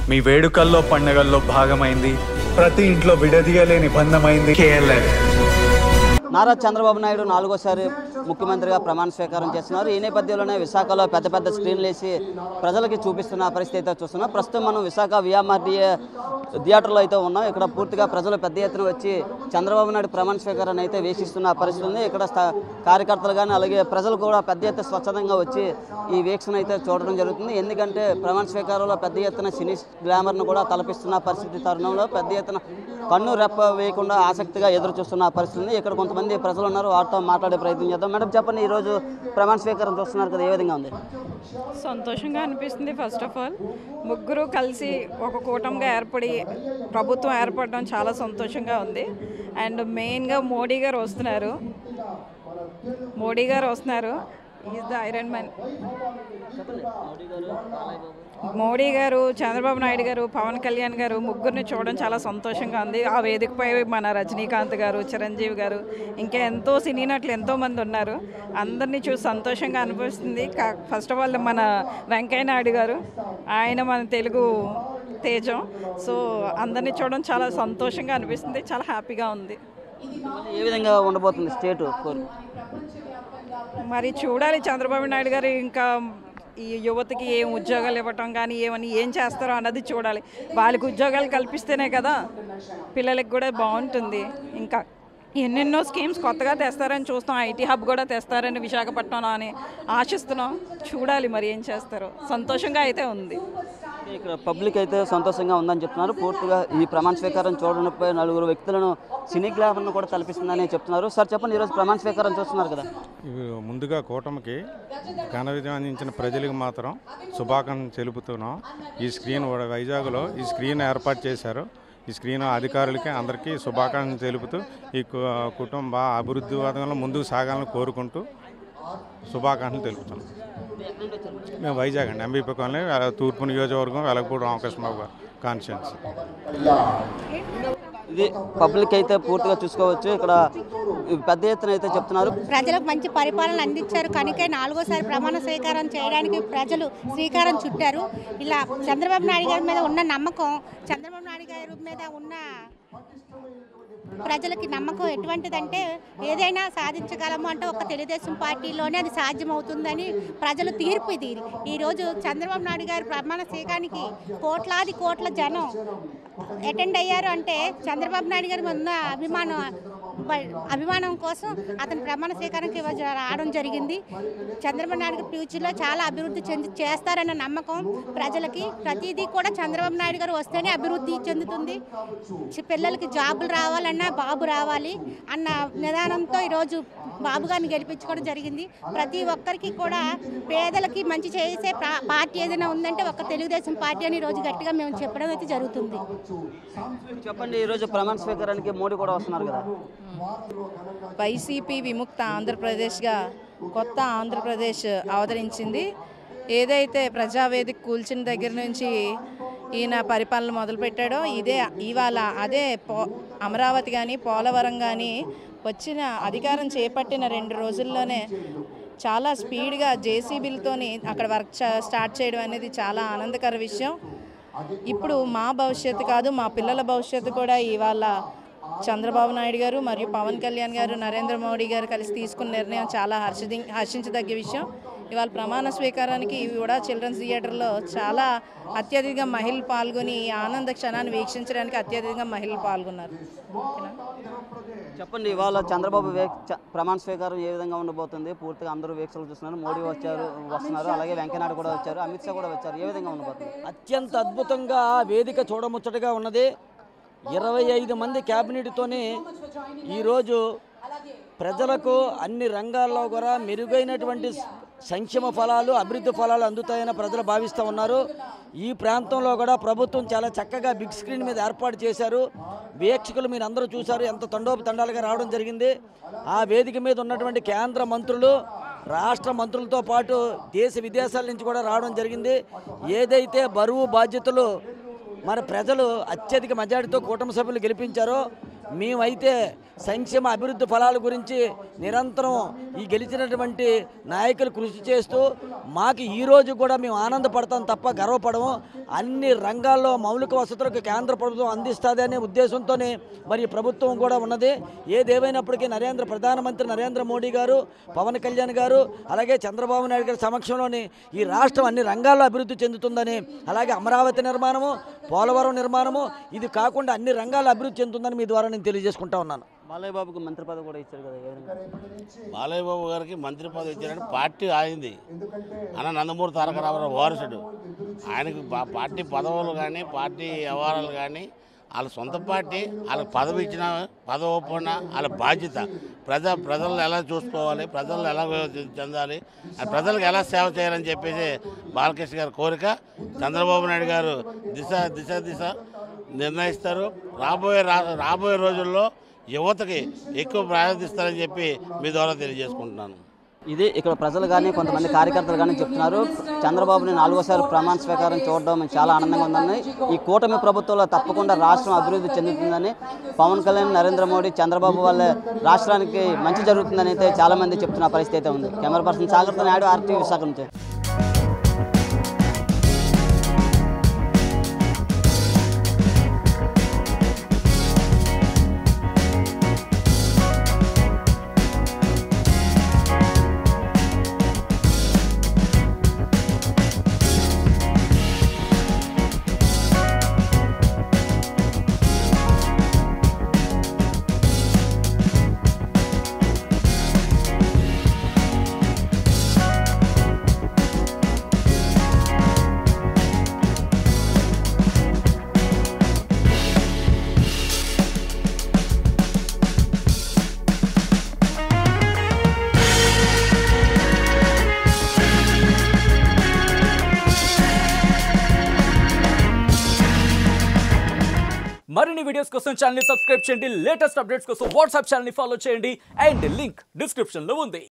మీ వేడుకల్లో పండగల్లో భాగమైంది, ప్రతి ఇంట్లో విడదీయలేని బంధమైంది కేఎల్ఎన్. నారా చంద్రబాబు నాయుడు 4వసారి ముఖ్యమంత్రిగా ప్రమాణ స్వీకారం చేస్తున్నారు. ఈ నేపథ్యంలోనే విశాఖలో పెద్ద పెద్ద స్క్రీన్లు వేసి ప్రజలకి చూపిస్తున్న పరిస్థితి అయితే చూస్తున్నాం. ప్రస్తుతం మనం విశాఖ విఆర్ఆర్డీఏ థియేటర్లో అయితే ఉన్నాం. ఇక్కడ పూర్తిగా ప్రజలు పెద్ద ఎత్తున వచ్చి చంద్రబాబు నాయుడు ప్రమాణ స్వీకారాన్ని అయితే వీక్షిస్తున్న పరిస్థితి ఉంది. ఇక్కడ కార్యకర్తలు కానీ అలాగే ప్రజలు కూడా పెద్ద ఎత్తున స్వచ్ఛందంగా వచ్చి ఈ వీక్షణ అయితే చూడడం జరుగుతుంది. ఎందుకంటే ప్రమాణ స్వీకారంలో పెద్ద ఎత్తున సినీ గ్లామర్ను కూడా తలపిస్తున్న పరిస్థితి తరుణంలో పెద్ద ఎత్తున కన్ను రెప్ప వేయకుండా ఆసక్తిగా ఎదురు చూస్తున్న పరిస్థితి ఉంది. ఇక్కడ కొంతమంది ప్రజలు ఉన్నారు, వారితో మాట్లాడే ప్రయత్నం చేద్దాం. మేడం చెప్పండి, ఈరోజు ప్రమాణ స్వీకారం చూస్తున్నారు కదా, ఏ విధంగా ఉంది? సంతోషంగా అనిపిస్తుంది. ఫస్ట్ ఆఫ్ ఆల్ ముగ్గురు కలిసి ఒక కూటమిగా ఏర్పడి ప్రభుత్వం ఏర్పడడం చాలా సంతోషంగా ఉంది. అండ్ మెయిన్గా మోడీ గారు వస్తున్నారు. Is the iron man. Modi గారు, చంద్రబాబు నాయుడు గారు, పవన్ కళ్యాణ్ గారు ముగ్గురిని చూడడం చాలా సంతోషంగా ఉంది. ఆ వేదికపై మన రజనీకాంత్ గారు, చిరంజీవి గారు, ఇంకా ఎంతో సినీ నటులు ఎంతోమంది ఉన్నారు. అందరినీ చూసి సంతోషంగా అనిపిస్తుంది. ఫస్ట్ ఆఫ్ ఆల్ మన వెంకయ్య నాయుడు గారు, ఆయన మన తెలుగు తేజం. సో అందరినీ చూడడం చాలా సంతోషంగా అనిపిస్తుంది, చాలా హ్యాపీగా ఉంది. ఏ విధంగా ఉండబోతుంది స్టేట్? మరి చూడాలి చంద్రబాబు నాయుడు గారు ఇంకా ఈ యువతకి ఏం ఉద్యోగాలు ఇవ్వటం కానీ ఏం చేస్తారో అన్నది చూడాలి. వాళ్ళకి ఉద్యోగాలు కల్పిస్తేనే కదా పిల్లలకి కూడా బాగుంటుంది. ఇంకా ఎన్నెన్నో స్కీమ్స్ కొత్తగా తెస్తారని చూస్తాం. ఐటీ హబ్ కూడా తెస్తారని విశాఖపట్నంలో అని ఆశిస్తున్నాం. చూడాలి మరి ఏం చేస్తారో. సంతోషంగా అయితే ఉంది. ఇక్కడ పబ్లిక్ అయితే సంతోషంగా ఉందని చెప్తున్నారు. పూర్తిగా ఈ ప్రమాణ స్వీకారం చూడడంపై 4 వ్యక్తులను సినీ గ్లామర్ను కూడా తలపిస్తుందని చెప్తున్నారు. సార్ చెప్పండి, ఈరోజు ప్రమాణ స్వీకారం చూస్తున్నారు కదా, ముందుగా కూటమికి ఘన విజయం అందించిన ప్రజలకు మాత్రం శుభాకాంక్షలు తెలుపుతున్నాం. ఈ స్క్రీన్ వైజాగ్లో ఈ స్క్రీన్ ఏర్పాటు చేశారు. ఈ స్క్రీన్ అధికారులకి అందరికీ శుభాకాంక్షలు తెలుపుతూ ఈ కుటుంబ అభివృద్ధి వాదంలో ముందుకు సాగాలని కోరుకుంటూ శుభాకాంక్షలు తెలుపుతున్నాం. మేము వైజాగ్ అండి, ఎంబీపీ కాలనీ, తూర్పు నియోజకవర్గం, వెలగపూడి రామకృష్ణబాబు గారు కాన్స్టిట్యున్సీ. ఇది పబ్లిక్ అయితే పూర్తిగా చూసుకోవచ్చు. ఇక్కడ పెద్ద ఎత్తున అయితే చెప్తున్నారు. ప్రజలకు మంచి పరిపాలన అందించారు కనుక 4వసారి ప్రమాణ స్వీకారం చేయడానికి ప్రజలు శ్రీకారం చుట్టారు. ఇలా చంద్రబాబు నాయుడు గారి మీద ఉన్న నమ్మకం, చంద్రబాబు నాయుడు గారి మీద ఉన్న ప్రజలకి నమ్మకం ఎటువంటిదంటే ఏదైనా సాధించగలము అంటే ఒక తెలుగుదేశం పార్టీలోనే అది సాధ్యమవుతుందని ప్రజలు తీర్పు. ఇది ఈరోజు చంద్రబాబు నాయుడు గారి ప్రమాణ స్వీకారానికి కోట్ల జనం అటెండ్ అయ్యారు అంటే చంద్రబాబు నాయుడు గారి ఉన్న అభిమానం కోసం అతని ప్రమాణ స్వీకారానికి రావడం జరిగింది. చంద్రబాబు నాయుడు ఫ్యూచర్లో చాలా అభివృద్ధి చేస్తారన్న నమ్మకం ప్రజలకి. ప్రతిదీ కూడా చంద్రబాబు నాయుడు గారు వస్తేనే అభివృద్ధి చెందుతుంది. పిల్లలకి జాబులు రావాలన్నా బాబు రావాలి అన్న నిదానంతో ఈరోజు బాబు గారిని గెలిపించుకోవడం జరిగింది. ప్రతి ఒక్కరికి కూడా పేదలకి మంచి చేసే పార్టీ ఏదైనా ఉందంటే ఒక తెలుగుదేశం పార్టీ అని ఈరోజు గట్టిగా మేము చెప్పడం అయితే జరుగుతుంది. చెప్పండి, ఈరోజు ప్రమాణ స్వీకారానికి మోడీ కూడా వస్తున్నారు కదా. వైసీపీ విముక్త ఆంధ్రప్రదేశ్గా కొత్త ఆంధ్రప్రదేశ్ అవతరించింది. ఏదైతే ప్రజావేదిక కూల్చిన దగ్గర నుంచి ఈయన పరిపాలన మొదలుపెట్టాడో ఇవాళ అదే అమరావతి కానీ పోలవరం కానీ వచ్చిన అధికారం చేపట్టిన 2 రోజుల్లోనే చాలా స్పీడ్గా జేసీబీలతోని అక్కడ వర్క్ స్టార్ట్ చేయడం అనేది చాలా ఆనందకర విషయం. ఇప్పుడు మా భవిష్యత్తు కాదు, మా పిల్లల భవిష్యత్తు కూడా ఇవాళ చంద్రబాబు నాయుడు గారు మరియు పవన్ కళ్యాణ్ గారు, నరేంద్ర మోడీ గారు కలిసి తీసుకున్న నిర్ణయం చాలా హర్షించదగ్గ విషయం. ఇవాళ ప్రమాణ స్వీకారానికి కూడా చిల్డ్రన్స్ థియేటర్లో చాలా అత్యధికంగా మహిళలు పాల్గొని ఈ ఆనంద క్షణాన్ని వీక్షించడానికి అత్యధికంగా మహిళలు పాల్గొన్నారు. చెప్పండి, ఇవాళ చంద్రబాబు ప్రమాణ స్వీకారం ఏ విధంగా ఉండబోతుంది? పూర్తిగా అందరూ వీక్షలు చూస్తున్నారు. మోడీ వస్తున్నారు, అలాగే వెంకయ్యనాయుడు కూడా వచ్చారు, అమిత్ షా కూడా వచ్చారు. ఏ విధంగా ఉండబోతుంది? అత్యంత అద్భుతంగా వేదిక చూడముచ్చటగా ఉన్నది. 25 మంది క్యాబినెట్తోనే ఈరోజు ప్రజలకు అన్ని రంగాల్లో కూడా మెరుగైనటువంటి సంక్షేమ ఫలాలు, అభివృద్ధి ఫలాలు అందుతాయని ప్రజలు భావిస్తూ ఉన్నారు. ఈ ప్రాంతంలో కూడా ప్రభుత్వం చాలా చక్కగా బిగ్ స్క్రీన్ మీద ఏర్పాటు చేశారు. వీక్షకులు మీరు అందరూ చూశారు, ఎంత తండోపతండాలుగా రావడం జరిగింది. ఆ వేదిక మీద ఉన్నటువంటి కేంద్ర మంత్రులు, రాష్ట్ర మంత్రులతో పాటు దేశ విదేశాల నుంచి కూడా రావడం జరిగింది. ఏదైతే బరువు బాధ్యతలు మన ప్రజలు అత్యధిక మెజారిటీతో కూటమి సభ్యులు గెలిపించారో మేమైతే సంక్షేమ అభివృద్ధి ఫలాల గురించి నిరంతరం ఈ గెలిచినటువంటి నాయకులు కృషి చేస్తూ మాకు ఈరోజు కూడా మేము ఆనందపడతాం తప్ప గర్వపడము. అన్ని రంగాల్లో మౌలిక వసతులకు కేంద్ర ప్రభుత్వం అందిస్తుంది అనే ఉద్దేశంతోనే మరి ప్రభుత్వం కూడా ఉన్నది. ఏదేమైనప్పటికీ ప్రధానమంత్రి నరేంద్ర మోడీ గారు, పవన్ కళ్యాణ్ గారు, అలాగే చంద్రబాబు నాయుడు గారి సమక్షంలోని ఈ రాష్ట్రం అన్ని రంగాల్లో అభివృద్ధి చెందుతుందని, అలాగే అమరావతి నిర్మాణము, పోలవరం నిర్మాణము, ఇది కాకుండా అన్ని రంగాల్లో అభివృద్ధి చెందుతుందని మీ ద్వారా నేను తెలియజేసుకుంటా ఉన్నాను. బాలయ్య బాబుకు మంత్రి పదవి కూడా ఇచ్చారు కదా, బాలయ్య బాబు గారికి మంత్రి పదవి ఇచ్చారని పార్టీ ఆయింది. అన్న నందమూరి తారక రామారావు వారసుడు. ఆయనకు పార్టీ పదవులు కానీ పార్టీ వ్యవహారాలు కానీ వాళ్ళ సొంత పార్టీ, వాళ్ళకి పదవి ఇచ్చినా పదవి ఒప్పుకున్నా వాళ్ళ బాధ్యత. ప్రజలను ఎలా చూసుకోవాలి, ప్రజలను ఎలా చెందాలి, ప్రజలకు ఎలా సేవ చేయాలని చెప్పేసి బాలకృష్ణ గారి కోరిక. చంద్రబాబు నాయుడు గారు దిశ నిర్ణయిస్తారు. రాబోయే రోజుల్లో యువతకి ఎక్కువ ప్రాధాన్యతని చెప్పి మీ ద్వారా తెలియజేసుకుంటున్నాను. ఇది ఇక్కడ ప్రజలు కానీ కొంతమంది కార్యకర్తలు కానీ చెప్తున్నారు. చంద్రబాబుని 4వసారి ప్రమాణ స్వీకారం చూడడం చాలా ఆనందంగా ఉందని, ఈ కూటమి ప్రభుత్వంలో తప్పకుండా రాష్ట్రం అభివృద్ధి చెందుతుందని, పవన్ కళ్యాణ్, నరేంద్ర మోడీ, చంద్రబాబు వల్ల రాష్ట్రానికి మంచి జరుగుతుందని అయితే చాలామంది చెప్తున్న పరిస్థితి అయితే ఉంది. కెమెరా పర్సన్ సాగర్తో నాయుడు, RTV విశాఖ నుంచి. మరిన్ని వీడియోస్ కోసం ఛానల్ ని సబ్స్క్రైబ్ చేయండి. లేటెస్ట్ అప్డేట్స్ కోసం వాట్సాప్ ఛానల్ ని ఫాలో చేయండి. అండ్ లింక్ డిస్క్రిప్షన్ లో ఉంది.